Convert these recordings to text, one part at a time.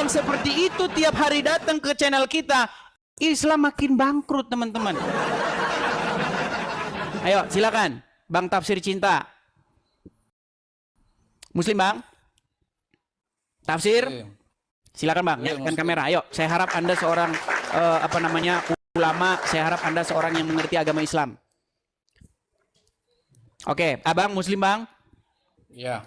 yang seperti itu tiap hari datang ke channel kita, Islam makin bangkrut, teman-teman. Ayo, silakan, Bang Tafsir Cinta. Muslim, Bang? Tafsir? Silakan, Bang. Nyalakan kamera. Ayo, saya harap Anda seorang ulama. Saya harap Anda seorang yang mengerti agama Islam. Oke, Abang Muslim, Bang? Ya.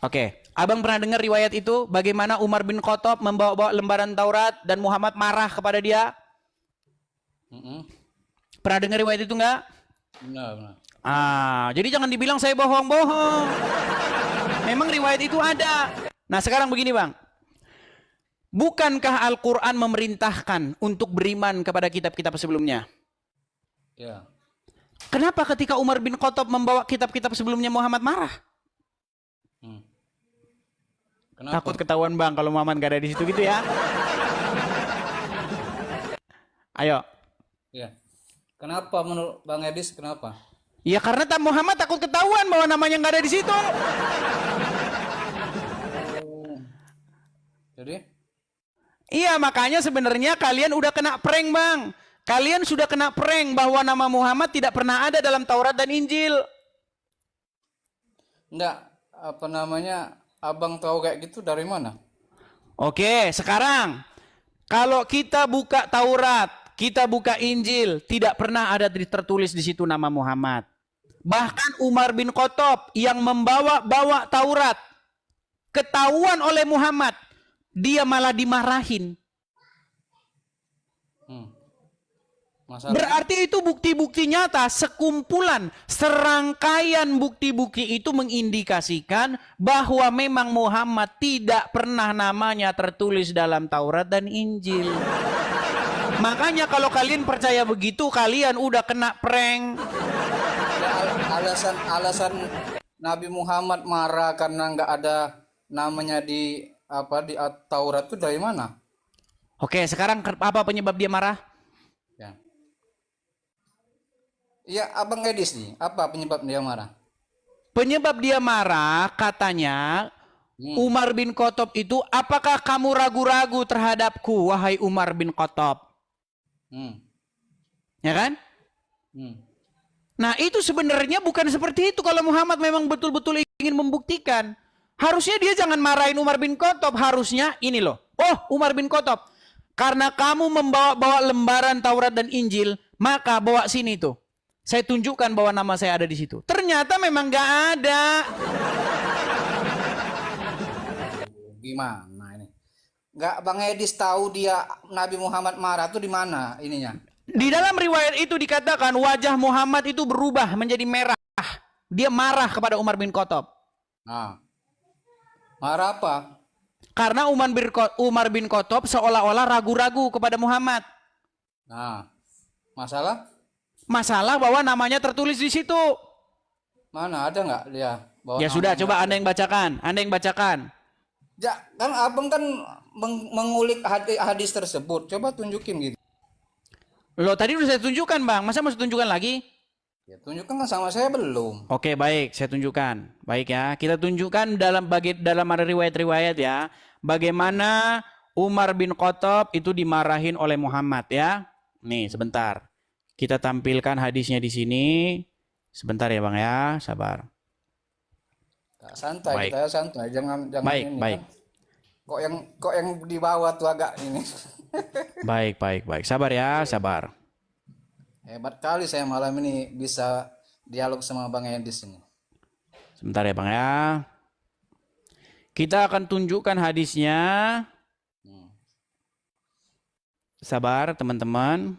Oke, Abang pernah dengar riwayat itu? Bagaimana Umar bin Khattab membawa-bawa lembaran Taurat dan Muhammad marah kepada dia? Pernah dengar riwayat itu enggak? Benar. Jadi jangan dibilang saya bohong-bohong. Memang riwayat itu ada. Nah, sekarang begini, Bang. Bukankah Al-Quran memerintahkan untuk beriman kepada kitab-kitab sebelumnya? Ya. Kenapa ketika Umar bin Khattab membawa kitab-kitab sebelumnya Muhammad marah? Kenapa? Takut ketahuan, Bang, kalau Muhammad gak ada di situ gitu ya. Ayo. Ya. Kenapa menurut Bang Edis, kenapa? Ya karena Muhammad takut ketahuan bahwa namanya nggak ada di situ. Jadi? Iya, makanya sebenarnya kalian udah kena prank, Bang. Kalian sudah kena prank bahwa nama Muhammad tidak pernah ada dalam Taurat dan Injil. Enggak, abang tahu kayak gitu dari mana? Oke, sekarang kalau kita buka Taurat, kita buka Injil, tidak pernah ada tertulis di situ nama Muhammad. Bahkan Umar bin Khattab yang membawa Taurat ketahuan oleh Muhammad, dia malah dimarahin. Masalah. Berarti itu bukti-bukti nyata, sekumpulan, serangkaian bukti-bukti itu mengindikasikan bahwa memang Muhammad tidak pernah namanya tertulis dalam Taurat dan Injil. Makanya kalau kalian percaya begitu, kalian udah kena prank. Alasan Nabi Muhammad marah karena nggak ada namanya di Taurat itu dari mana? Oke, sekarang apa penyebab dia marah? Ya. Iya, Abang Edis nih, apa penyebab dia marah? Penyebab dia marah katanya Umar bin Khattab itu, apakah kamu ragu-ragu terhadapku, wahai Umar bin Khattab? Ya kan? Nah, itu sebenarnya bukan seperti itu. Kalau Muhammad memang betul-betul ingin membuktikan, harusnya dia jangan marahin Umar bin Khattab. Harusnya ini loh. Oh, Umar bin Khattab, karena kamu membawa lembaran Taurat dan Injil, maka bawa sini tuh. Saya tunjukkan bahwa nama saya ada di situ. Ternyata memang nggak ada. Gimana ini? Nggak Bang Edis tahu dia Nabi Muhammad marah tuh di mana ininya? Di dalam riwayat itu dikatakan wajah Muhammad itu berubah menjadi merah. Dia marah kepada Umar bin Khattab. Nah, marah apa? Karena Umar bin Khattab seolah-olah ragu-ragu kepada Muhammad. Nah, masalah? Masalah bahwa namanya tertulis di situ. Mana ada nggak dia? Ya sudah, coba Anda yang bacakan. Anda yang bacakan. Ya, kan abang kan mengulik hadis tersebut. Coba tunjukin gitu. Loh, tadi udah saya tunjukkan, Bang. Masa mau tunjukkan lagi? Ya, tunjukkan kan sama saya belum. Oke, baik, saya tunjukkan. Baik ya, kita tunjukkan dalam ada riwayat-riwayat ya, bagaimana Umar bin Khattab itu dimarahin oleh Muhammad ya. Nih, sebentar. Kita tampilkan hadisnya di sini. Sebentar ya, Bang ya, sabar. Santai, Baik. kita santai, jangan Baik, ini baik. Kan. Kok yang di bawah tuh agak ini. Baik. Sabar ya, sabar. Hebat kali saya malam ini bisa dialog sama Bang Edis ini. Sebentar ya, Bang ya. Kita akan tunjukkan hadisnya. Sabar, teman-teman.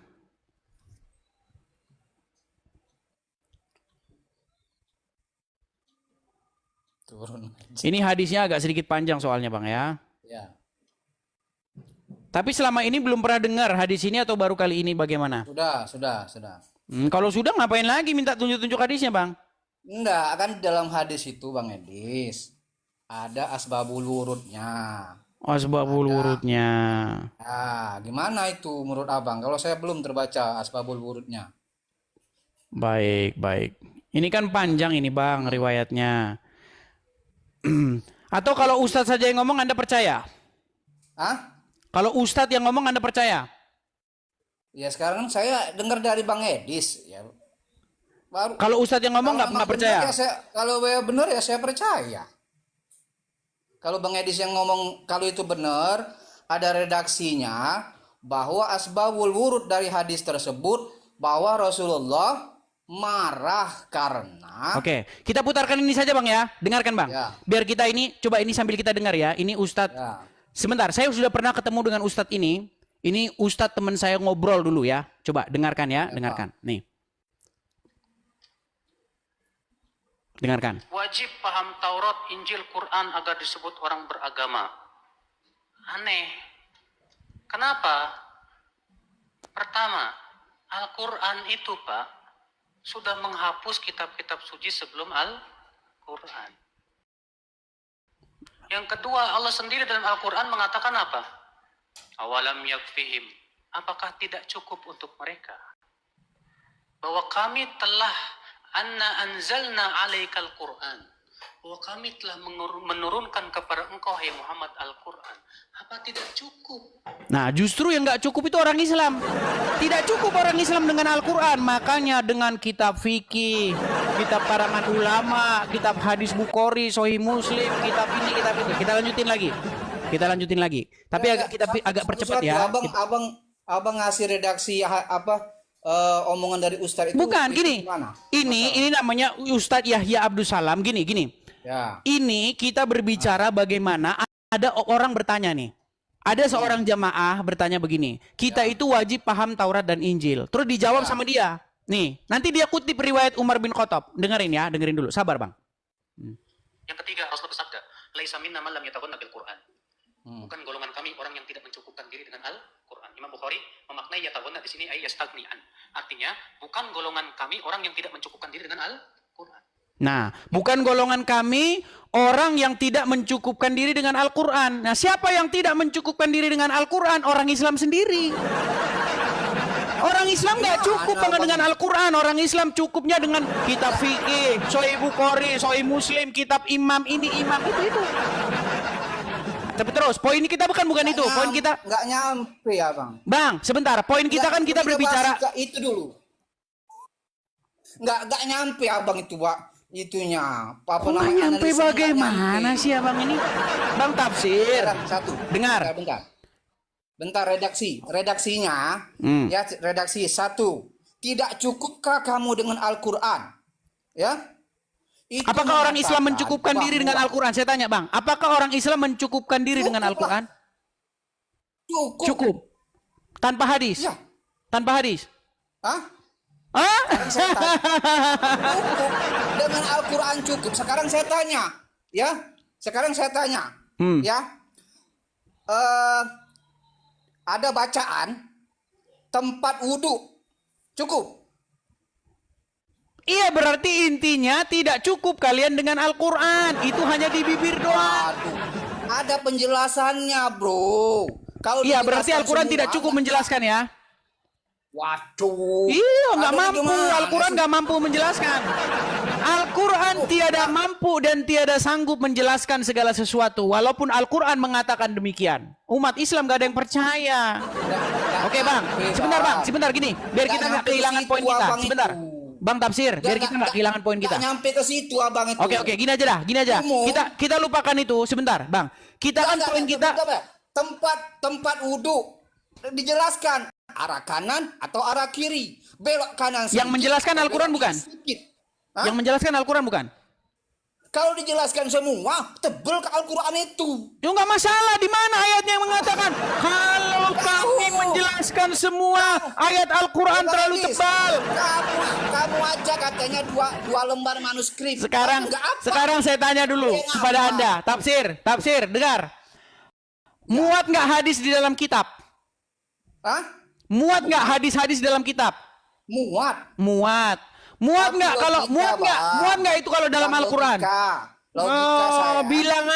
Turun. Ini hadisnya agak sedikit panjang soalnya, Bang ya. Ya. Tapi selama ini belum pernah dengar hadis ini atau baru kali ini bagaimana? Sudah. Kalau sudah ngapain lagi minta tunjuk-tunjuk hadisnya, Bang? Enggak, kan dalam hadis itu Bang Edis ada asbabul wurudnya. Asbabul wurudnya. Nah, gimana itu menurut Abang? Kalau saya belum terbaca asbabul wurudnya. Baik. Ini kan panjang ini, Bang, riwayatnya. Atau kalau Ustadz saja yang ngomong Anda percaya? Hah? Kalau Ustadz yang ngomong Anda percaya? Ya sekarang saya dengar dari Bang Edis ya. Baru Kalau Ustadz yang ngomong kalau nggak memang percaya? benar ya kalau benar ya saya percaya. Kalau Bang Edis yang ngomong kalau itu benar, ada redaksinya bahwa asbabul wurud dari hadis tersebut bahwa Rasulullah marah karena Oke, kita putarkan ini saja Bang ya. Dengarkan Bang. Ya. Biar kita ini, coba ini sambil kita dengar ya. Ini Ustadz. ya, Sebentar, saya sudah pernah ketemu dengan Ustadz ini. Ini Ustadz teman saya ngobrol dulu ya. Coba dengarkan ya, dengarkan. Nih. Dengarkan. Wajib paham Taurat, Injil, Quran agar disebut orang beragama. Aneh. Kenapa? Pertama, Al-Quran itu Pak, sudah menghapus kitab-kitab suci sebelum Al-Quran. Yang kedua, Allah sendiri dalam Al-Quran mengatakan apa? Awalam yakfihim. Apakah tidak cukup untuk mereka? Bahwa kami telah anzalna alaikal Quran. Bahwa kami telah menurunkan kepada engkau hai Muhammad Al-Quran. Apa tidak cukup? Nah, justru yang nggak cukup itu orang Islam. Tidak cukup orang Islam dengan Al-Quran. Makanya dengan kitab fikih, kitab karangan ulama, kitab hadis Bukhari, Sahih Muslim, kitab ini, kitab itu. Kita lanjutin lagi. Tapi agak percepat ya. Abang ngasih redaksi omongan dari Ustadz itu. Bukan, gini. Gimana? Ini namanya Ustadz Yahya Abdus Salam. Gini. Ya. Ini kita berbicara bagaimana ada orang bertanya nih. Ada seorang jamaah bertanya begini. Kita itu wajib paham Taurat dan Injil. Terus dijawab sama dia. Nih, nanti dia kutip riwayat Umar bin Khattab. Dengerin dulu. Sabar, Bang. Yang ketiga, Rasulullah bersabda, "Laisa minna man lam yataghanna bil Quran." Bukan golongan kami orang yang tidak mencukupkan diri dengan Al-Quran. Imam Bukhari memaknai yataghanna di sini ay yastaghni'an. Artinya, bukan golongan kami orang yang tidak mencukupkan diri dengan Al-Quran. Nah, bukan golongan kami orang yang tidak mencukupkan diri dengan Al-Quran. Nah, siapa yang tidak mencukupkan diri dengan Al-Quran? Orang Islam sendiri. Orang Islam nggak cukup dengan Al-Quran. Orang Islam cukupnya dengan kitab fikih, Sahih Bukhari, Sahih Muslim, kitab imam ini, imam itu. Tapi terus, poin kita bukan itu. Poin kita nggak nyampe ya Bang. Bang, sebentar. Poin kita kan kita berbicara. Itu dulu. Nggak nyampe Abang itu Pak. Itunya apa Kok nggak namanya, nyampe analisanya bagaimana nyampe. sih Abang ini? Bang tafsir. Satu. Dengar. Bentar redaksinya. Ya, redaksi 1. Tidak cukupkah kamu dengan Al-Qur'an? Ya. Itu Apakah orang Islam mengatakan mencukupkan diri dengan bahwa- Al-Quran? Saya tanya Bang, apakah orang Islam mencukupkan diri dengan Al-Quran? Cukup. Tanpa hadis? Ya. Tanpa hadis? Hah? Hah? Cukup. Dengan Al-Quran cukup. Sekarang saya tanya. Ya. Ya. Ada bacaan tempat wudhu. Cukup. Iya, berarti intinya tidak cukup kalian dengan Al-Quran. Itu hanya di bibir doang. Waduh. Ada penjelasannya, bro. Kalau Iya, berarti dijelaskan Al-Quran semua, tidak cukup menjelaskan ya. Waduh. Iya, nggak Aduh, mampu. gimana Al-Quran sih? nggak mampu menjelaskan. Al-Quran tiada mampu dan tiada sanggup menjelaskan segala sesuatu. Walaupun Al-Quran mengatakan demikian. Umat Islam nggak ada yang percaya. Oke Bang, sebentar gini. Biar kita nggak kehilangan poin kita. Sebentar. Bang Tafsir, biar kita nggak kehilangan poin kita. Nggak nyampe ke situ Abang itu. Oke, gini aja. Kita lupakan itu sebentar, Bang. Kita kan poin kita. Tempat wudhu dijelaskan arah kanan atau arah kiri, belok kanan sedikit. Yang menjelaskan Al-Quran bukan? Yang menjelaskan Al-Quran bukan? Kalau dijelaskan semua, tebel ke Al-Quran itu. Ya nggak masalah, di mana ayatnya yang mengatakan kalau kami menjelaskan semua ayat Al-Quran terlalu tebal. Kamu aja katanya dua lembar manuskrip. Sekarang saya tanya dulu kepada Anda, tafsir, dengar. Muat nggak hadis di dalam kitab? Hah? Muat nggak hadis-hadis dalam kitab? Muat nggak kalau muat nggak itu kalau dalam Al-Quran? Bilang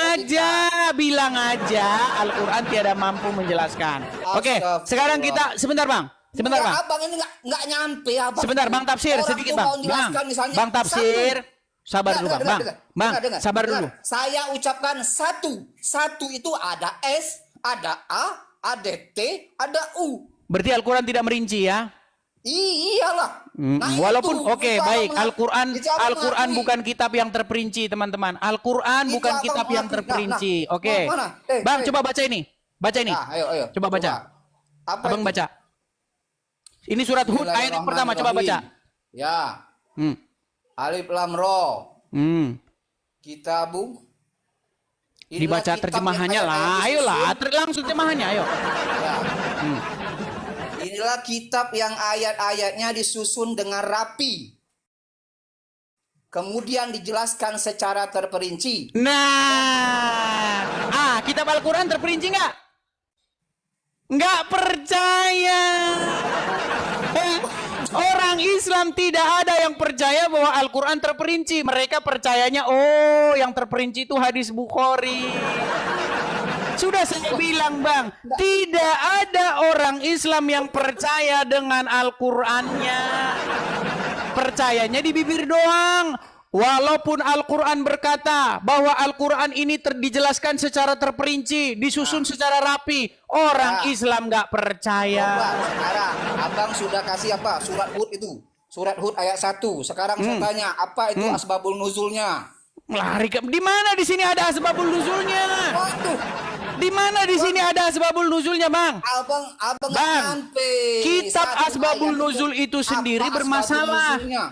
aja Al-Quran tiada mampu menjelaskan. Oke, sekarang kita sebentar Bang. Abang ini nggak nyampe Abang. Sebentar Bang Tafsir, sedikit Bang. Bang Tafsir, sabar dulu Bang. Bang, sabar dulu. Saya ucapkan satu itu ada S, ada A, ada T, ada U. Berarti Al-Quran tidak merinci ya? Iyalah. Walaupun itu, oke, kita baik, abang- kita abang Al-Quran mengakui. bukan kitab yang terperinci, teman-teman. Al-Quran Itu bukan abang kitab yang mengakui. terperinci. Nah, Oke. mana? Bang, coba baca ini. Baca ini. Nah, ayo. Coba baca. Apa Abang itu? baca. Ini surat Hud ayat yang pertama, coba baca. Ya. Hmm. Alif Lam Ra. Hmm. Kitabu. Inilah Dibaca kitab terjemahannya yang lah. ayat-ayat Ayolah, disusun. langsung terjemahannya, ayo. Ya. Hmm. Inilah kitab yang ayat-ayatnya disusun dengan rapi. Kemudian dijelaskan secara terperinci. Nah, kitab Al-Quran terperinci nggak? Nggak percaya. Orang Islam tidak ada yang percaya bahwa Al-Quran terperinci. Mereka percayanya, yang terperinci itu hadis Bukhari. Sudah saya bilang, Bang, tidak ada orang Islam yang percaya dengan Al-Qurannya. Percayanya di bibir doang. Walaupun Al-Quran berkata bahwa Al-Quran ini dijelaskan secara terperinci, disusun secara rapi, orang Islam nggak percaya. Coba sekarang abang sudah kasih apa? Surat Hud itu. Surat Hud ayat 1. Sekarang saya tanya, apa itu asbabul nuzulnya? Lari ke di mana di sini ada asbabul nuzulnya? Waduh, Di mana di sini ada asbabul nuzulnya, Bang? abang Bang, nyampe. kitab Satu asbabul ayat nuzul itu sendiri apa bermasalah. asbabul nuzulnya?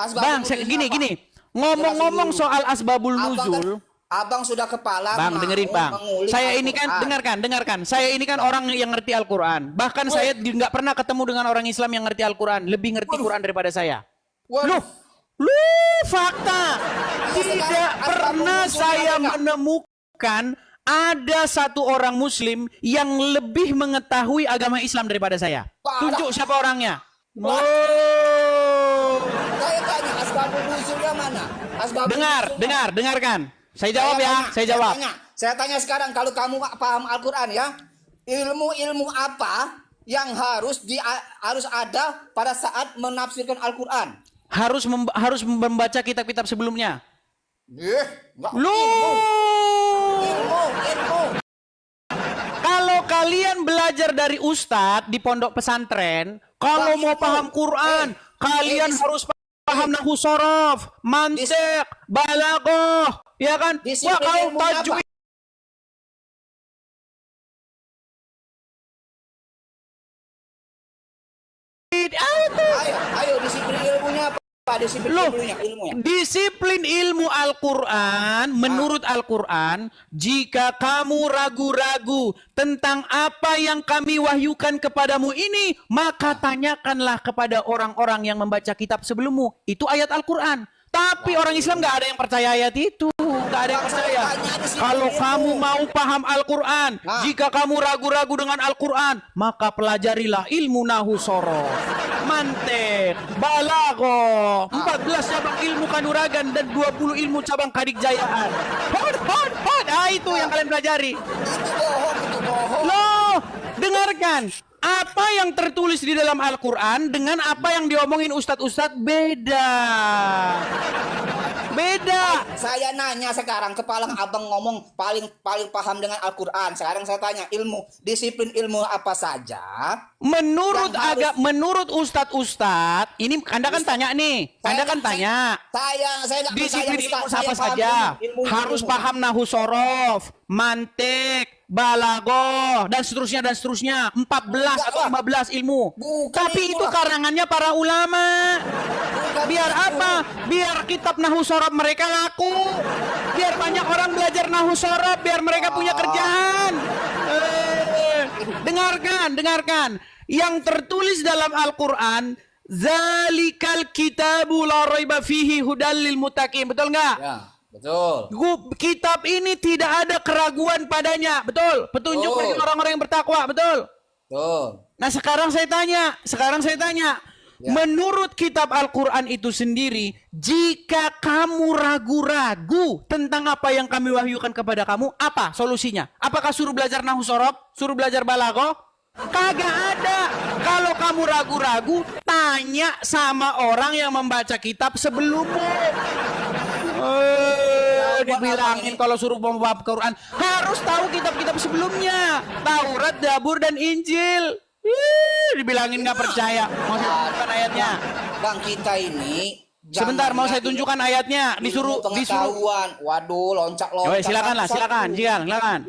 Asbabul Bang, nuzulnya gini apa? gini. Ngomong-ngomong Jelasin dulu. soal asbabul Abang nuzul, abang sudah kepala. Bang, dengerin, Bang. Saya ini kan dengarkan. Saya ini kan orang yang ngerti Al-Quran. Bahkan saya nggak pernah ketemu dengan orang Islam yang ngerti Al-Quran, lebih ngerti Quran daripada saya. Fakta. Tidak pernah saya menemukan ada satu orang Muslim yang lebih mengetahui agama Islam daripada saya. Tunjuk siapa orangnya. Saya tanya asbabul nuzulnya mana? Dengarkan. Saya jawab ya, saya jawab. Saya tanya sekarang, kalau kamu paham Al-Quran ya, ilmu apa yang harus ada pada saat menafsirkan Al-Quran? Harus membaca kitab-kitab sebelumnya. Enggak. Ilmu. Kalau kalian belajar dari ustadz di pondok pesantren, kalau mau paham Quran, kalian harus paham nahwu shorof, mantiq, balaghah, ya kan? Disiplin Wah, kalau ilmunya apa? tajwid Ayo disiplin ilmunya apa? Disiplin ilmunya. Disiplin ilmu Al-Quran, menurut Al-Quran, jika kamu ragu-ragu tentang apa yang kami wahyukan kepadamu ini, maka tanyakanlah kepada orang-orang yang membaca kitab sebelummu. Itu ayat Al-Quran. Tapi orang Islam nggak ada yang percaya ayat itu, nggak ada yang percaya. Kalau kamu mau paham Al-Quran, jika kamu ragu-ragu dengan Al-Quran, maka pelajarilah ilmu nahwu shorof, mantiq, balaghah, 14 cabang ilmu kanuragan dan 20 ilmu cabang kadikjayaan. Hod. Itu yang kalian pelajari. Itu bohong. Loh, dengarkan. Apa yang tertulis di dalam Al-Quran dengan apa yang diomongin ustadz-ustadz beda. Saya nanya sekarang, kepala abang ngomong paling paham dengan Al-Quran. Sekarang saya tanya, disiplin ilmu apa saja? Menurut ustadz-ustadz, ini Anda kan tanya nih. Anda kan tanya. Saya nggak Disiplin percaya, ilmu Ustaz. apa Saya paham saja? ilmu. Harus paham nahwu shorof, mantiq, balaghah, dan seterusnya. 14 atau 15 ilmu. Tapi itu karangannya para ulama. Biar apa? Biar kitab nahwu shorof mereka laku. Biar banyak orang belajar nahwu shorof, biar mereka punya kerjaan. Dengarkan. Yang tertulis dalam Al-Quran, zalikal kitabu la raiba fihi hudal lil muttaqin. Betul nggak? Ya, betul. Kitab ini tidak ada keraguan padanya. Betul. Petunjuk bagi orang-orang yang bertakwa. Betul. Betul. Nah, sekarang saya tanya. Ya. Menurut kitab Al-Quran itu sendiri, jika kamu ragu-ragu tentang apa yang kami wahyukan kepada kamu, apa solusinya? Apakah suruh belajar nahwu shorof? Suruh belajar balaghah? Kagak ada. Kalau kamu ragu-ragu, tanya sama orang yang membaca kitab sebelummu. dibilangin kalau suruh membawa Quran harus tahu kitab-kitab sebelumnya, Taurat, Zabur dan Injil. Dibilangin nggak percaya. Mau saya tunjukkan ayatnya? Bang, kita ini Sebentar, mau saya zamannya tunjukkan ayatnya. Disuruh. pengetahuan. Waduh, loncat-loncat. Silakan lah, silakan.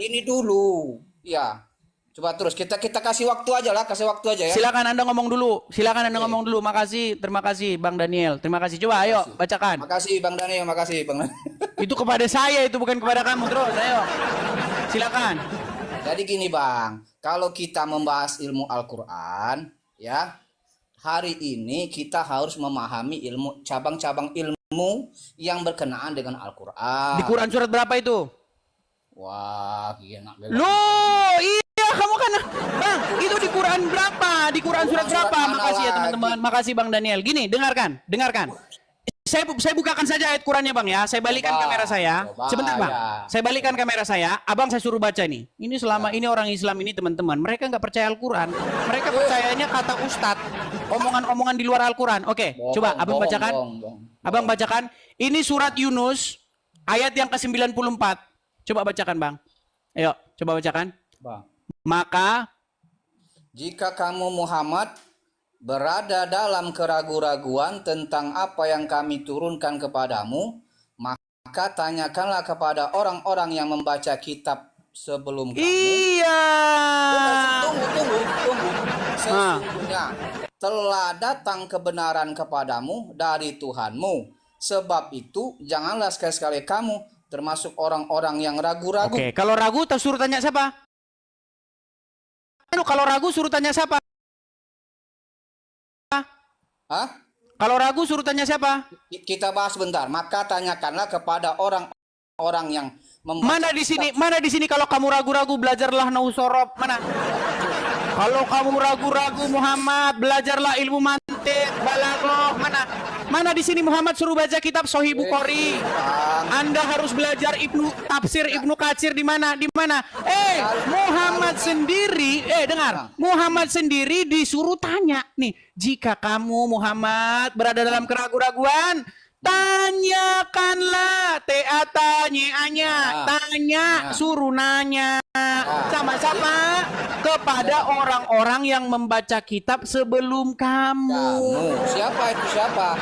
Ini dulu. Ya. Coba terus kita kasih waktu aja lah, ya. Silakan Anda ngomong dulu. Ngomong dulu. Makasih, terima kasih Bang Daniel. Terima kasih. Coba ayo bacakan. Makasih Bang Daniel, makasih Bang. Itu kepada saya, itu bukan kepada kamu. Terus ayo. Silakan. Jadi gini Bang, kalau kita membahas ilmu Al-Qur'an, ya, hari ini kita harus memahami cabang-cabang ilmu yang berkenaan dengan Al-Qur'an. Di Quran surat berapa itu? Wah, gila. Loh, iya kamu kan, Bang, itu di Quran berapa? Di Quran surat berapa? Makasih ya teman-teman, makasih Bang Daniel. Gini, dengarkan. Saya bukakan saja ayat Qurannya Bang ya. Saya balikan kamera saya. Sebentar Bang. Saya balikan kamera saya. Abang saya suruh baca nih. Ini selama ini orang Islam ini teman-teman, mereka nggak percaya Al-Quran. Mereka percayanya kata Ustadz, omongan-omongan di luar Al-Quran. Oke, coba Abang bacakan. Abang bacakan. Ini surat Yunus ayat yang ke-94. Coba bacakan Bang. Ayo, coba bacakan. Bang. Maka Jika kamu Muhammad berada dalam keraguan-raguan tentang apa yang kami turunkan kepadamu, maka tanyakanlah kepada orang-orang yang membaca kitab sebelum kamu. iya. Tunggu. Sesungguhnya telah datang kebenaran kepadamu dari Tuhanmu. Sebab itu janganlah sekali-sekali kamu termasuk orang-orang yang ragu-ragu. Oke, kalau ragu suruh tanya siapa? Kalau ragu suruh tanya siapa? Hah? Kalau ragu suruh tanya siapa? Kita bahas bentar. Maka tanyakanlah kepada orang-orang yang membaca Mana di sini kalau kamu ragu-ragu belajarlah Nausorob. Mana? Kalau kamu ragu-ragu Muhammad, belajarlah ilmu mantik, balaghah. Mana di sini Muhammad suruh baca kitab Sahih Bukhari. Anda harus belajar tafsir Ibnu Katsir di mana? Muhammad sendiri, dengar. Muhammad sendiri disuruh tanya nih, jika kamu Muhammad berada dalam keraguan-raguan, tanyakanlah, tanya, suruh nanya sama siapa? Kepada orang-orang yang membaca kitab sebelum kamu. Siapa itu siapa?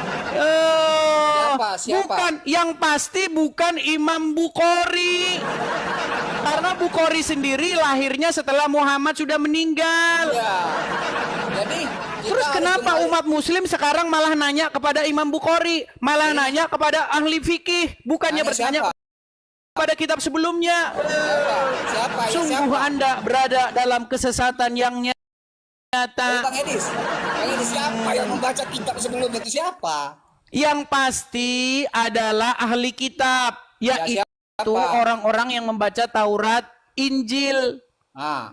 Siapa? Bukan, yang pasti bukan Imam Bukhari. Karena Bukhari sendiri lahirnya setelah Muhammad sudah meninggal. Ya. Jadi terus kenapa umat muslim sekarang malah nanya kepada Imam Bukhari, malah nanya kepada ahli fikih, bukannya bertanya pada kitab sebelumnya? Sungguh Anda berada dalam kesesatan yang nyata. Bang Edis, siapa yang membaca kitab sebelumnya itu siapa? Yang pasti adalah ahli kitab, yaitu orang-orang yang membaca Taurat, Injil.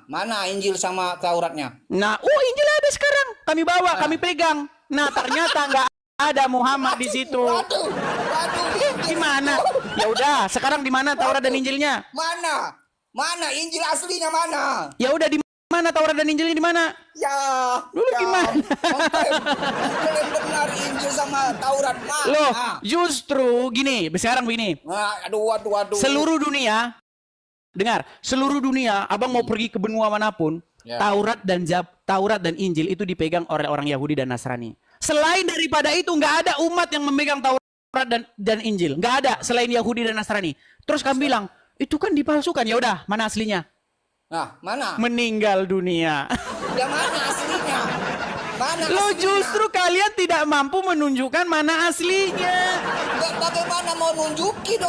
Mana Injil sama Tauratnya? Injil ada sekarang. Kami bawa, kami pegang. Ternyata nggak ada Muhammad di situ. Waduh. Gimana? Ya udah, sekarang di mana Taurat dan Injilnya? Mana Injil aslinya mana? Ya udah, di mana Taurat dan Injilnya, di mana? Ya. Dulu gimana? Yang benar Injil sama Taurat mana? Loh, justru gini, sekarang begini. Waduh. Seluruh dunia, dengar, seluruh dunia, abang mau pergi ke benua manapun, Taurat dan Injil itu dipegang oleh orang Yahudi dan Nasrani. Selain daripada itu, nggak ada umat yang memegang Taurat dan Injil, nggak ada selain Yahudi dan Nasrani. Terus kami bilang, itu kan dipalsukan. Ya udah, mana aslinya? Mana? Meninggal dunia. Ya mana aslinya? Lo justru kalian tidak mampu menunjukkan mana aslinya. Bagaimana mau nunjukin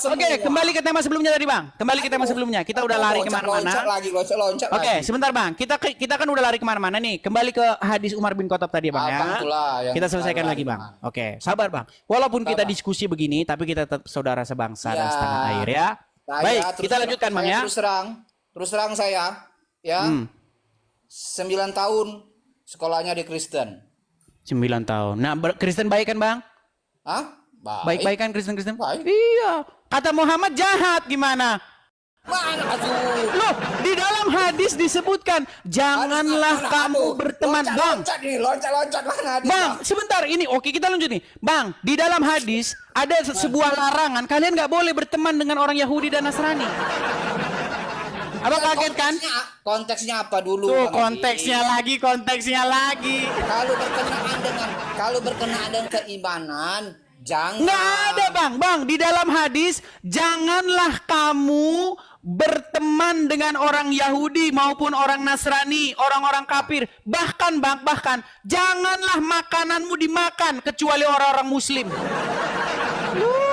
Oke, kembali ke tema sebelumnya tadi Bang. Kita udah lari kemana-mana. Loncat Oke, sebentar Bang. Kita kan udah lari kemana-mana nih. Kembali ke hadis Umar bin Khattab tadi Bang ya. Kita selesaikan lagi Bang. Oke, sabar Bang. Walaupun kita diskusi begini, tapi kita tetap saudara sebangsa dan setanah air ya. Baik, kita lanjutkan Bang ya. Terus terang saya ya. 9 tahun sekolahnya di Kristen. 9 tahun. Nah, Kristen baik kan Bang? Hah? Baik-baik kan Kristen? Baik. Iya. Kata Muhammad jahat gimana? Mana atuh? Loh, di dalam hadis disebutkan janganlah kamu berteman, Bang. Loncat mana hadis? Bang, sebentar ini. Oke, kita lanjut nih. Bang, di dalam hadis ada sebuah larangan. Kalian nggak boleh berteman dengan orang Yahudi dan Nasrani. Abang kaget kan? Konteksnya apa dulu? Tuh, Bang konteksnya lagi. Kalau berkenaan dengan keimanan, jangan. Nggak ada, Bang. Di dalam hadis, janganlah kamu berteman dengan orang Yahudi maupun orang Nasrani, orang-orang kafir. Bahkan, janganlah makananmu dimakan kecuali orang-orang Muslim.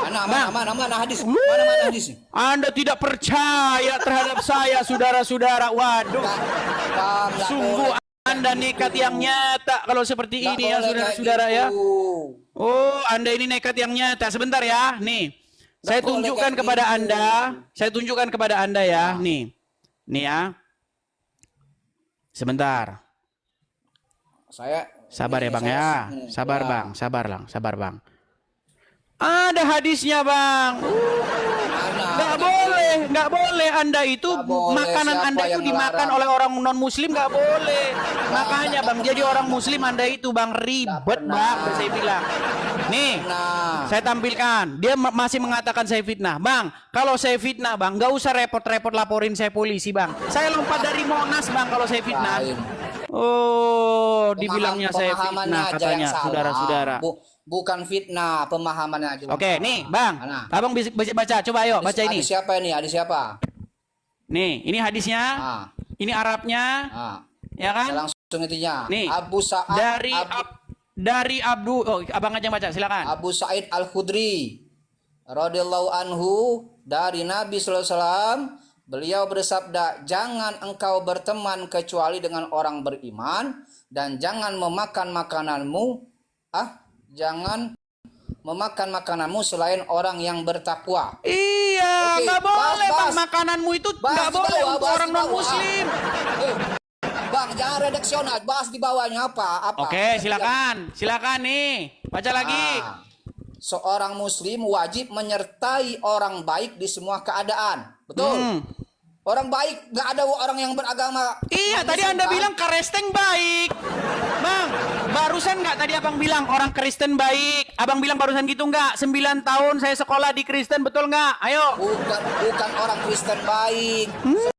Mana hadis? Mana hadis? Anda tidak percaya terhadap saya, saudara-saudara. Waduh, Bang, nggak sungguh boleh. Anda nekat yang nyata kalau seperti Nggak ini ya, boleh saudara-saudara kayak ya. gitu. Oh, Anda ini nekat yang nyata. Sebentar ya, nih. Saya boleh tunjukkan kayak kepada gitu. Anda. Saya tunjukkan kepada Anda ya, nih. Nih ya. Sebentar. Sabar ya, Bang ya. Sabar, Bang. Sabar, Bang. Ada hadisnya, Bang. Nggak boleh Anda itu makanan Anda itu dimakan oleh orang non Muslim, nggak boleh. Makanya Bang, jadi orang Muslim Anda itu Bang ribet, Bang, saya bilang. Nih, saya tampilkan. Dia masih mengatakan saya fitnah, Bang. Kalau saya fitnah, Bang, nggak usah repot-repot laporin saya polisi, Bang. Saya lompat dari Monas, Bang, kalau saya fitnah. Oh, dibilangnya saya fitnah katanya, saudara-saudara. Bukan fitnah, pemahamannya aja. Oke, nih, Bang. Abang bisa baca, coba ayo, baca ini. Hadis siapa ini? Hadis siapa? Nih, ini hadisnya. Ini Arabnya. Ya kan? Langsung intinya. Nih. Abu Sa'ad dari Abang aja baca, silakan. Abu Sa'id Al-Khudri radhiyallahu anhu dari Nabi sallallahu alaihi wasallam, beliau bersabda, "Jangan engkau berteman kecuali dengan orang beriman dan jangan memakan makananmu selain orang yang bertakwa." Iya, nggak boleh Bang, Bas. makananmu itu nggak Di boleh bawah, untuk bahas orang di bawah. non Muslim. Bang, jangan redaksional, bahas di bawahnya apa? Oke, silakan nih, baca lagi. Seorang Muslim wajib menyertai orang baik di semua keadaan. Betul. Orang baik, nggak ada orang yang beragama. Iya, tadi Muslim, Anda kan? bilang Kristen baik. Bang, barusan nggak tadi Abang bilang orang Kristen baik? Abang bilang barusan gitu nggak? 9 tahun saya sekolah di Kristen, betul nggak? Ayo. Bukan orang Kristen baik.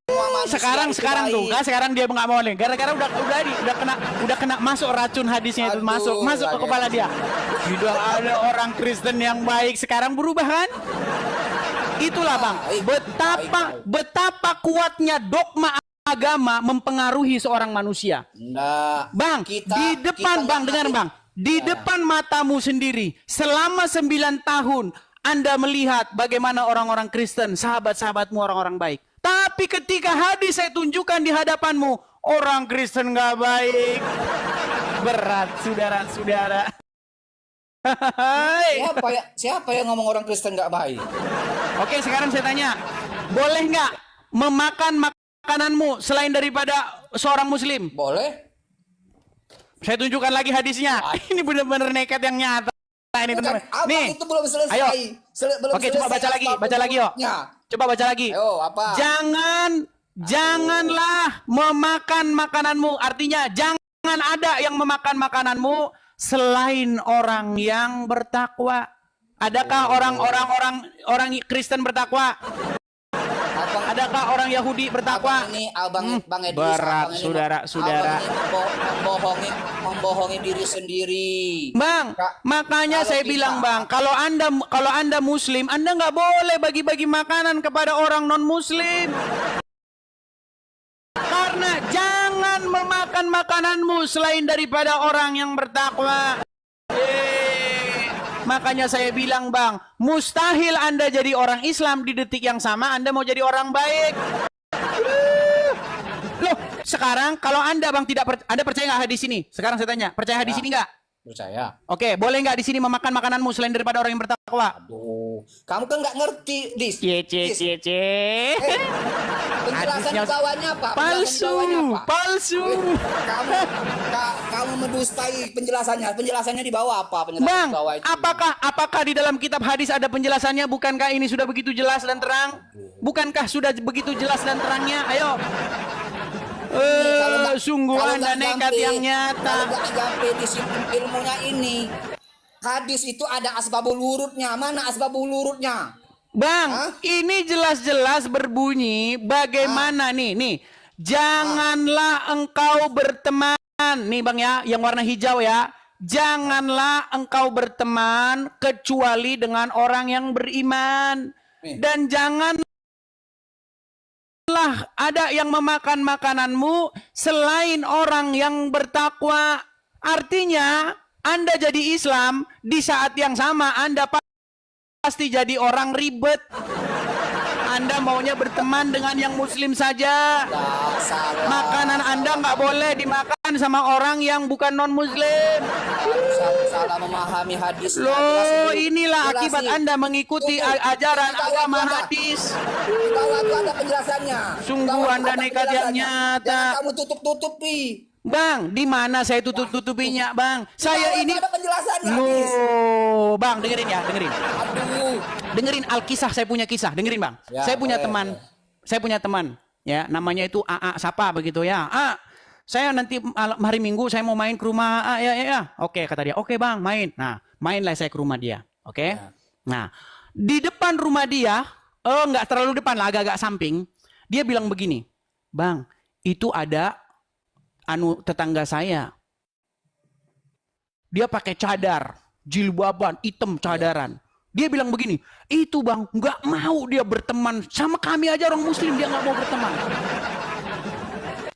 Semua manusia Sekarang itu tuh, baik. kan sekarang dia nggak mau nih. Gara-gara udah kena masuk racun hadisnya itu, Aduh, masuk ke kepala dia. Tidak ada orang Kristen yang baik, sekarang berubah kan? Itulah Bang, betapa kuatnya dogma agama mempengaruhi seorang manusia. Nah, Bang, di depan Bang, dengar Bang, di depan matamu sendiri, selama 9 tahun Anda melihat bagaimana orang-orang Kristen, sahabat-sahabatmu orang-orang baik. Tapi ketika hadis saya tunjukkan di hadapanmu, orang Kristen nggak baik. Berat, saudara-saudara. Siapa yang ngomong orang Kristen nggak baik? Oke, sekarang saya tanya, boleh nggak memakan makananmu selain daripada seorang Muslim? Boleh. Saya tunjukkan lagi hadisnya. Ini benar-benar nekat yang nyata. Ini teman. Nih, itu belum selesai. ayo. Belum Oke, coba baca lagi, yuk. Coba baca lagi. Ayo, apa? Janganlah memakan makananmu. Artinya jangan ada yang memakan makananmu selain orang yang bertakwa. Adakah orang Kristen bertakwa? Adakah orang Yahudi bertakwa? Abang ini, Bang Edi, berat, abang ini saudara-saudara. abang ini membohongi diri sendiri. Bang, makanya kalau saya kita- bilang Bang, kalau anda Muslim, Anda nggak boleh bagi-bagi makanan kepada orang non Muslim. Karena jangan memakan makananmu selain daripada orang yang bertakwa. Makanya saya bilang Bang, mustahil Anda jadi orang Islam di detik yang sama Anda mau jadi orang baik. Loh, sekarang kalau Anda Bang Anda percaya nggak hadis ini? Sekarang saya tanya, percaya hadis ini nggak? Percaya. Oke, boleh nggak di sini memakan makananmu selain daripada orang yang bertakwa? Aduh, kamu kan nggak ngerti, Dis. Cie. Penjelasan Hadisnya di bawahnya apa? Penjelasan di palsu, bawahnya apa? palsu. Kamu mendustai penjelasannya. Penjelasannya di bawah apa? Penjelasan Bang, di bawah itu. apakah di dalam kitab hadis ada penjelasannya? Bukankah ini sudah begitu jelas dan terang? Bukankah sudah begitu jelas dan terangnya? Ayo. Sungguh Anda nekat yang nyata. Kalau nggak nyampe disiplin ilmunya ini, hadis itu ada asbabul wurudnya. Mana asbabul wurudnya? Bang, Hah? ini jelas-jelas berbunyi bagaimana nih. Janganlah engkau berteman. Nih Bang ya, yang warna hijau ya. Janganlah engkau berteman kecuali dengan orang yang beriman. Nih. Dan janganlah ada yang memakan makananmu selain orang yang bertakwa. Artinya, Anda jadi Islam di saat yang sama Anda pasti jadi orang ribet. Anda maunya berteman dengan yang muslim saja. Salah. Makanan Anda nggak boleh dimakan sama orang yang bukan non muslim. Salah memahami hadis. Loh, inilah akibat Anda mengikuti ajaran agama hadis. Di bawah itu ada penjelasannya. Sungguh Di bawah Anda ada nekat yang penjelasannya. nyata. Jangan kamu tutup-tutupi. Bang, di mana saya tutup-tutupinya, Bang? Saya Di bawah ini itu ada penjelasannya. Hadis. Loh, Bang, dengerin ya, dengerin. Aduh. Dengerin Alkisah, saya punya kisah. Dengerin, Bang. Ya, Saya punya boleh, teman. boleh. Saya punya teman, ya, namanya itu AA Sapa begitu ya. Saya nanti hari Minggu saya mau main ke rumah AA, ya. Oke, kata dia. Oke, Bang, main. Nah, mainlah saya ke rumah dia. Oke? Ya. Nah, di depan rumah dia, nggak terlalu depan lah, agak-agak samping. Dia bilang begini, "Bang, itu ada tetangga saya. Dia pakai cadar, jilbaban, hitam cadaran. Dia bilang begini, itu Bang, nggak mau dia berteman sama kami aja orang muslim, dia nggak mau berteman."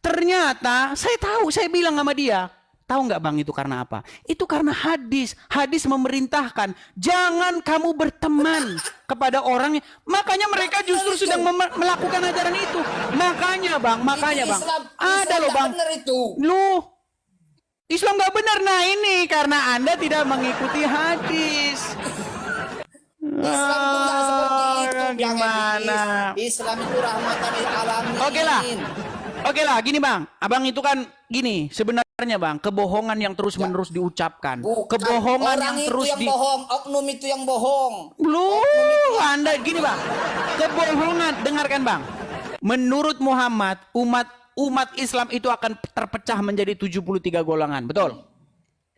Ternyata saya tahu, saya bilang sama dia, tahu nggak Bang itu karena apa? Itu karena hadis. Hadis memerintahkan jangan kamu berteman kepada orang. Makanya mereka justru sedang melakukan ajaran itu. Makanya Bang, ada loh Bang. Bener itu. Loh, Islam nggak benar. Nah ini karena Anda tidak mengikuti hadis. Islam itu nggak seperti itu. Bang Gimana? Edis. Islam itu rahmatan lil alamin. Oke lah, gini Bang. Abang itu kan gini, sebenarnya Bang, kebohongan yang terus-menerus diucapkan. Bukan. Kebohongan Orang yang itu terus yang bohong, oknum itu yang bohong. Loh, Anda gini Bang. Kebohongan, dengarkan Bang. Menurut Muhammad, umat Islam itu akan terpecah menjadi 73 golongan, betul?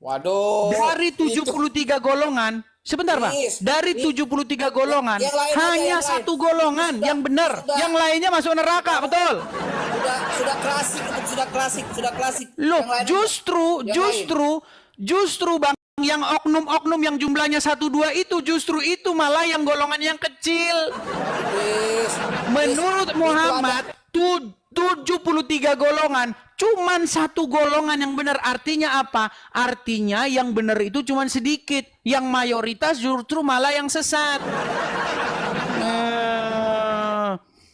Waduh. Dari 73 golongan, sebentar Bang. Yes. Dari 73 golongan, Yang lain aja, hanya yang lain. satu golongan yang benar, Sudah. yang lainnya masuk neraka, betul? Sudah klasik itu, sudah klasik. Loh, Yang lain justru Bang, yang oknum-oknum yang jumlahnya 1-2 itu justru itu malah yang golongan yang kecil. Yes. Menurut Itu Muhammad, 73 golongan, cuman satu golongan yang benar. Artinya apa? Artinya yang benar itu cuman sedikit, yang mayoritas justru malah yang sesat.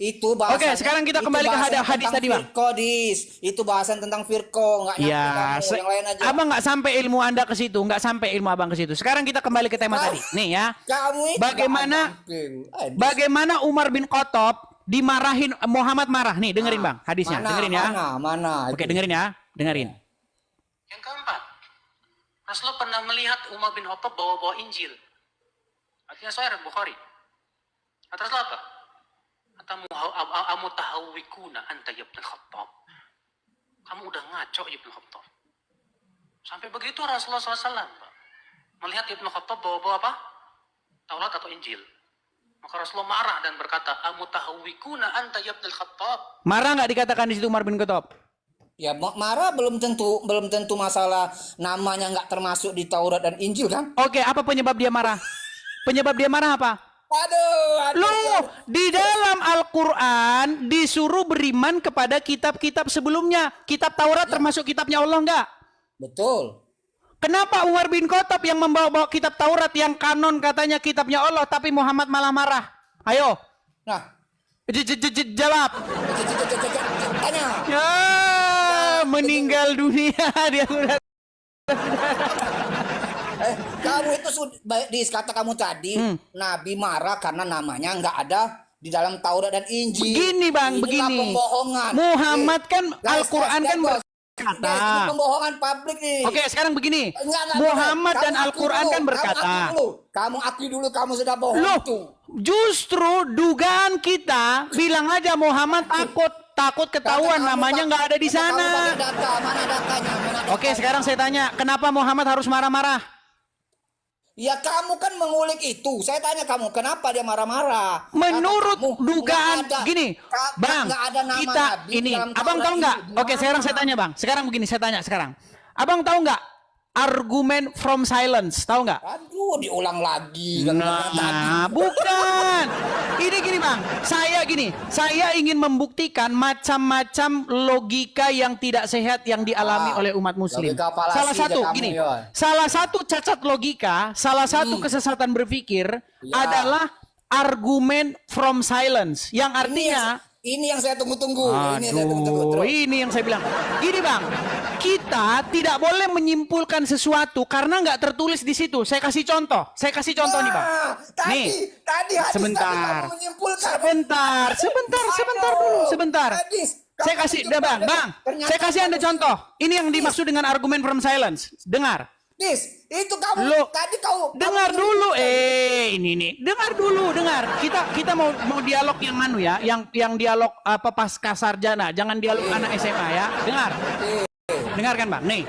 Itu bahasan. Oke, sekarang kita kembali ke hadis tadi, Bang. Itu bahasan tentang firqo, nggak nyampe Ya, kamu, yang lain aja. Abang nggak sampai ilmu Anda ke situ, nggak sampai ilmu Abang ke situ. Sekarang kita kembali ke tema tadi. Nih ya. Kamu itu Bagaimana Umar bin Khattab dimarahin Muhammad marah. Nih, dengerin Bang hadisnya. Dengerin ya. Mana? Oke, dengerin ya. Dengerin. Yang keempat, Rasulullah pernah melihat Umar bin Khattab bawa-bawa Injil. Artinya Sahih Bukhari. Kata Rasulullah apa? Amutahawwikuna anta ya ibn Khattab. Kamu udah ngaco ya ibn Khattab. Sampai begitu Rasulullah SAW Pak, melihat Ibn Khattab bawa-bawa apa? Taurat atau Injil. Maka Rasulullah marah dan berkata, amutahawwikuna anta ya ibn Khattab. Marah nggak dikatakan di situ Umar bin Khattab? Ya marah belum tentu masalah namanya nggak termasuk di Taurat dan Injil kan? Oke, apa penyebab dia marah? Penyebab dia marah apa? Aduh. Loh, di dalam Al-Quran disuruh beriman kepada kitab-kitab sebelumnya. Kitab Taurat termasuk kitabnya Allah enggak? Betul. Kenapa Umar bin Khattab yang membawa kitab Taurat yang kanon katanya kitabnya Allah, tapi Muhammad malah marah? Ayo. Nah. Jawab. Tanya. Ya, meninggal dunia dia sudah Kamu itu kata kamu tadi, Nabi marah karena namanya nggak ada di dalam Taurat dan Injil. Begini Bang, Inilah begini. pembohongan. Muhammad kan Guys, Al-Quran kan guys, berkata. ini pembohongan publik nih. Oke, sekarang begini. Enggak, Muhammad kamu dan akui Al-Quran dulu, kan berkata. Kamu akui dulu kamu sudah bohong Loh, tuh. justru dugaan kita bilang aja Muhammad takut ketahuan namanya nggak ada di Kamu sana. pakai data, mana datanya? Oke, sekarang saya tanya, kenapa Muhammad harus marah-marah? Ya kamu kan mengulik itu. Saya tanya kamu, kenapa dia marah-marah? Menurut Kata kamu, dugaan nggak ada. gini, Bang, Nggak ada nama kita Nabi ini, dalam Abang Taurat tahu nggak? ini. Oke, sekarang saya tanya Bang. Sekarang begini, saya tanya sekarang. Abang tahu nggak argumen from silence? Tahu nggak? Aduh, diulang lagi. Nah, bukan. Ini gini Bang, saya ingin membuktikan macam-macam logika yang tidak sehat yang dialami oleh umat muslim. Logika falasi Salah satu aja kamu, gini, ya. salah satu cacat logika, salah satu kesesatan berpikir Ya. adalah argumen from silence, yang artinya Ini yang saya tunggu-tunggu. Ini yang saya tunggu-tunggu. aduh, Terus. ini yang saya bilang. Gini Bang, kita tidak boleh menyimpulkan sesuatu karena nggak tertulis di situ. Saya kasih contoh nih Bang. Nih, Tadi hadis sebentar. tadi kamu menyimpulkan. Sebentar. Hadis. Saya Kamu kasih, itu Bang. ternyata Saya kasih Anda kamu- contoh. Ini yang dimaksud dengan argumen from silence. Dengar. Dis, itu kamu Lo, tadi kau dengar dulu. Ini nih. Dengar dulu, dengar. Kita mau dialog yang manu ya, yang dialog apa pasca sarjana, jangan dialog anak SMA ya. Dengar. Dengarkan Bang. Nih.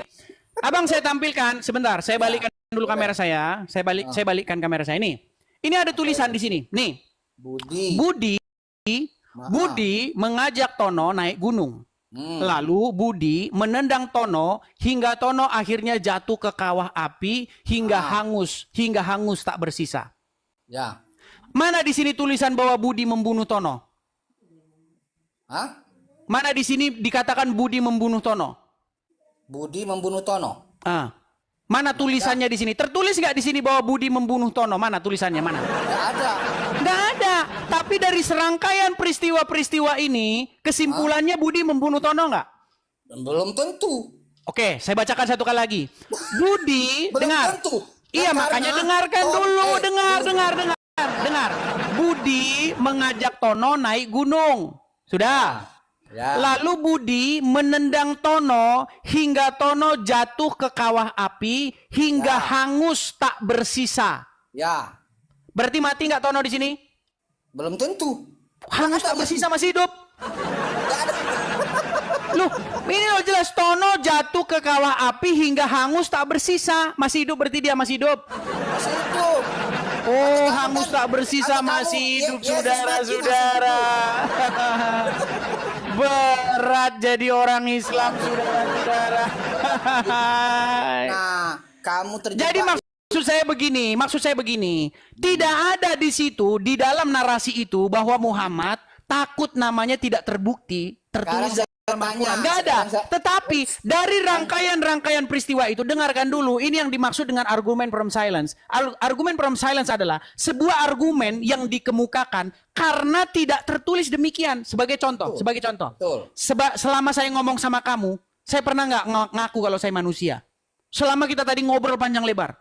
Abang saya tampilkan sebentar. Saya balikkan dulu kamera saya. Saya balikkan kamera saya ini. Ini ada tulisan di sini. Nih. Budi mengajak Tono naik gunung. Lalu Budi menendang Tono hingga Tono akhirnya jatuh ke kawah api hingga hangus tak bersisa. Ya. Mana di sini tulisan bahwa Budi membunuh Tono? Hah? Mana di sini dikatakan Budi membunuh Tono? Budi membunuh Tono. Mana tulisannya di sini? Tertulis nggak di sini bahwa Budi membunuh Tono? Mana tulisannya? Mana? Nggak ada. Nggak ada. Tapi dari serangkaian peristiwa-peristiwa ini, kesimpulannya Budi membunuh Tono nggak? Belum tentu. Oke, saya bacakan satu kali lagi. Budi, Belum dengar. tentu. Iya, Karena- makanya dengarkan dulu. Dengar. Budi mengajak Tono naik gunung. Sudah. Ya. Lalu Budi menendang Tono hingga Tono jatuh ke kawah api hingga hangus tak bersisa. Ya. Berarti mati nggak Tono di sini? Belum tentu. Hangus tak bersisa, masih hidup. Nggak ada. Loh, ini loh jelas Tono jatuh ke kawah api hingga hangus tak bersisa. Masih hidup berarti dia masih hidup. Masih hidup. Oh, Kamu hangus kan- tak bersisa kamu- masih hidup, Yesus mati, saudara-saudara. Berat jadi orang Islam, saudara-saudara. Nah, kamu terjebak. Jadi maksud saya begini, tidak ada di situ, di dalam narasi itu bahwa Muhammad takut namanya tidak terbukti, tertulis Sekarang dalam saya Al-Quran. tanya, Nggak ada. sekarang saya- Tetapi dari rangkaian peristiwa itu, dengarkan dulu, ini yang dimaksud dengan argumen from silence. Argumen from silence adalah sebuah argumen yang dikemukakan karena tidak tertulis demikian. Sebagai contoh. Betul. Selama saya ngomong sama kamu, saya pernah nggak ngaku kalau saya manusia? Selama kita tadi ngobrol panjang lebar,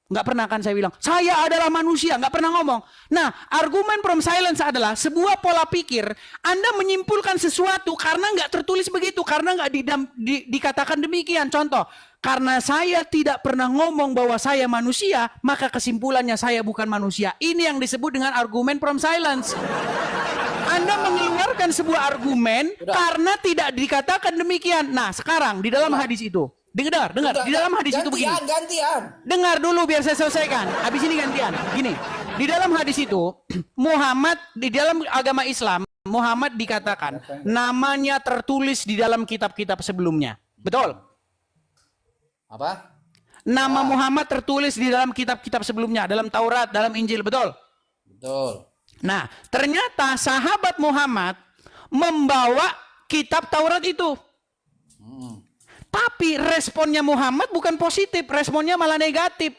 nggak pernah kan saya bilang, saya adalah manusia, nggak pernah ngomong. Nah, argumen from silence adalah sebuah pola pikir, Anda menyimpulkan sesuatu karena nggak tertulis begitu, karena nggak dikatakan demikian. Contoh, karena saya tidak pernah ngomong bahwa saya manusia, maka kesimpulannya saya bukan manusia. Ini yang disebut dengan argumen from silence. Anda mengeluarkan sebuah argumen karena tidak dikatakan demikian. Nah, sekarang di dalam hadis itu, dengar, di dalam hadis itu begini. Gantian. Dengar dulu biar saya selesaikan. Habis ini gantian. Gini, di dalam hadis itu Muhammad, di dalam agama Islam, Muhammad dikatakan namanya tertulis di dalam kitab-kitab sebelumnya. Betul? Apa? Nama Muhammad tertulis di dalam kitab-kitab sebelumnya, dalam Taurat, dalam Injil, betul? Betul. Nah, ternyata sahabat Muhammad membawa kitab Taurat itu. Tapi responnya Muhammad bukan positif, responnya malah negatif.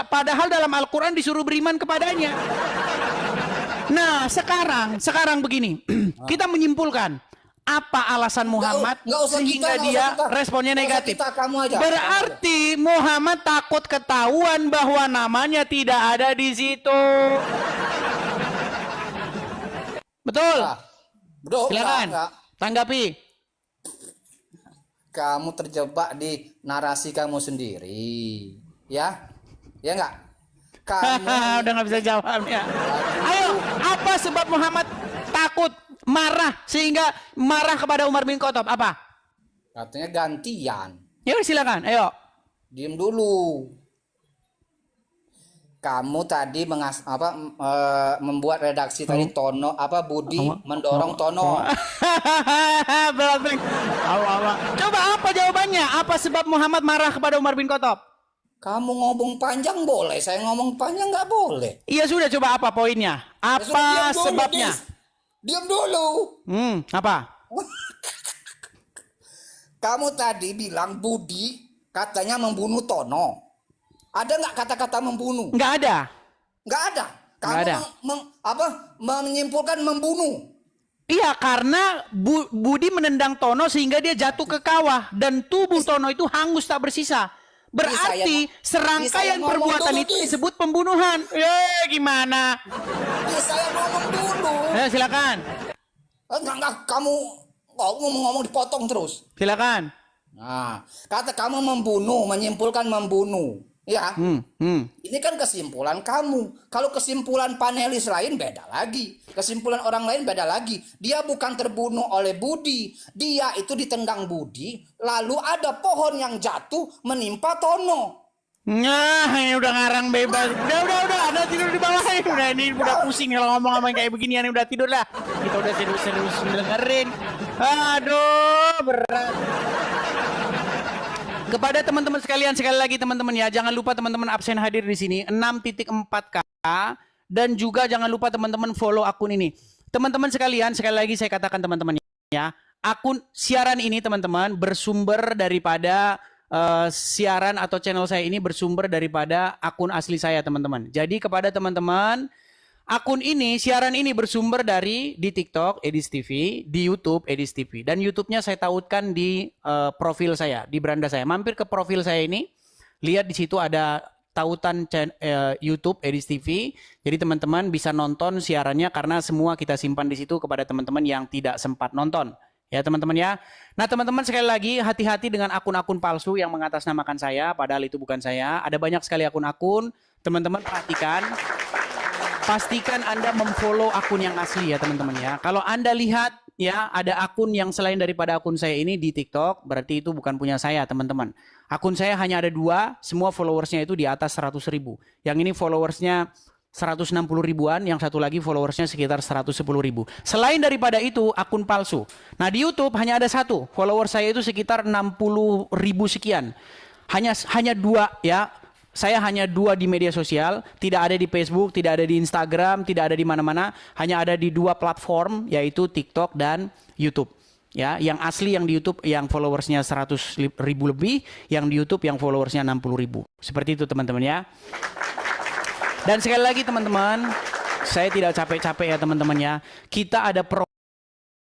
Padahal dalam Al-Quran disuruh beriman kepadanya. Nah, sekarang begini. Kita menyimpulkan. Apa alasan Muhammad nggak usah sehingga kita, nggak dia usah kita. responnya Nggak usah negatif? kita, kamu aja. Berarti Muhammad takut ketahuan bahwa namanya tidak ada di situ. Betul? Nah, bro, Silakan. enggak. Tanggapi. Kamu terjebak di narasi kamu sendiri, ya? Ya enggak? Kamu Udah nggak bisa jawabnya. Ayo, apa sebab Muhammad takut, marah sehingga marah kepada Umar bin Khattab? Apa? katanya gantian. Ya udah silakan. Ayo. Diem dulu. Kamu tadi membuat redaksi tadi Tono Budi mendorong Tono. Coba apa jawabannya? Apa sebab Muhammad marah kepada Umar bin Khattab? Kamu ngomong panjang boleh, saya ngomong panjang nggak boleh. Iya sudah, coba apa poinnya? Ya sudah, Apa diam dulu, sebabnya? Dis. Diam dulu. Apa? Kamu tadi bilang Budi katanya membunuh Tono. Ada nggak kata-kata membunuh? Nggak ada. Nggak ada. Kamu Nggak ada. menyimpulkan membunuh. Iya, karena Budi menendang Tono sehingga dia jatuh ke kawah dan tubuh Tono itu hangus tak bersisa. Berarti serangkaian perbuatan itu disebut pembunuhan. Gimana? Saya ngomong dulu. Silakan. Enggak, kamu ngomong dipotong terus. Silakan. Nah, kata kamu membunuh, menyimpulkan membunuh. Ya, ini kan kesimpulan kamu. Kalau kesimpulan panelis lain beda lagi. Kesimpulan orang lain beda lagi. Dia bukan terbunuh oleh Budi. Dia itu ditendang Budi. Lalu ada pohon yang jatuh menimpa Tono. Nah, ini udah ngarang bebas. Udah. Anda tidur di bawah. Ini udah pusing kalau ngomong yang kayak beginian. Udah tidur lah. Kita udah serius-serius dengerin. Aduh, berat. Kepada teman-teman sekalian, sekali lagi teman-teman ya, jangan lupa teman-teman absen hadir di sini 6.4K dan juga jangan lupa teman-teman follow akun ini. Teman-teman sekalian, sekali lagi saya katakan teman-teman ya, akun siaran ini teman-teman bersumber daripada siaran atau channel saya ini bersumber daripada akun asli saya teman-teman. Jadi kepada teman-teman, akun ini, siaran ini bersumber di TikTok, Edis TV, di YouTube, Edis TV. Dan YouTube-nya saya tautkan di profil saya, di beranda saya. Mampir ke profil saya ini, lihat di situ ada tautan YouTube, Edis TV. Jadi teman-teman bisa nonton siarannya karena semua kita simpan di situ kepada teman-teman yang tidak sempat nonton. Ya teman-teman ya. Nah teman-teman sekali lagi hati-hati dengan akun-akun palsu yang mengatasnamakan saya, padahal itu bukan saya. Ada banyak sekali akun-akun, teman-teman perhatikan. Pastikan Anda memfollow akun yang asli ya teman-teman ya. Kalau Anda lihat ya ada akun yang selain daripada akun saya ini di TikTok, berarti itu bukan punya saya teman-teman. Akun saya hanya ada 2, semua followersnya itu di atas 100.000. Yang ini followersnya 160 ribuan, yang satu lagi followersnya sekitar 110.000. Selain daripada itu akun palsu. Nah di YouTube hanya ada 1, follower saya itu sekitar 60.000 sekian. Hanya 2 ya. Saya hanya 2 di media sosial, tidak ada di Facebook, tidak ada di Instagram, tidak ada di mana-mana, hanya ada di 2 platform yaitu TikTok dan YouTube. Ya, yang asli yang di YouTube yang followersnya 100.000 lebih, yang di YouTube yang followersnya 60.000. Seperti itu teman-teman ya. Dan sekali lagi teman-teman, saya tidak capek-capek ya teman-teman ya. Kita ada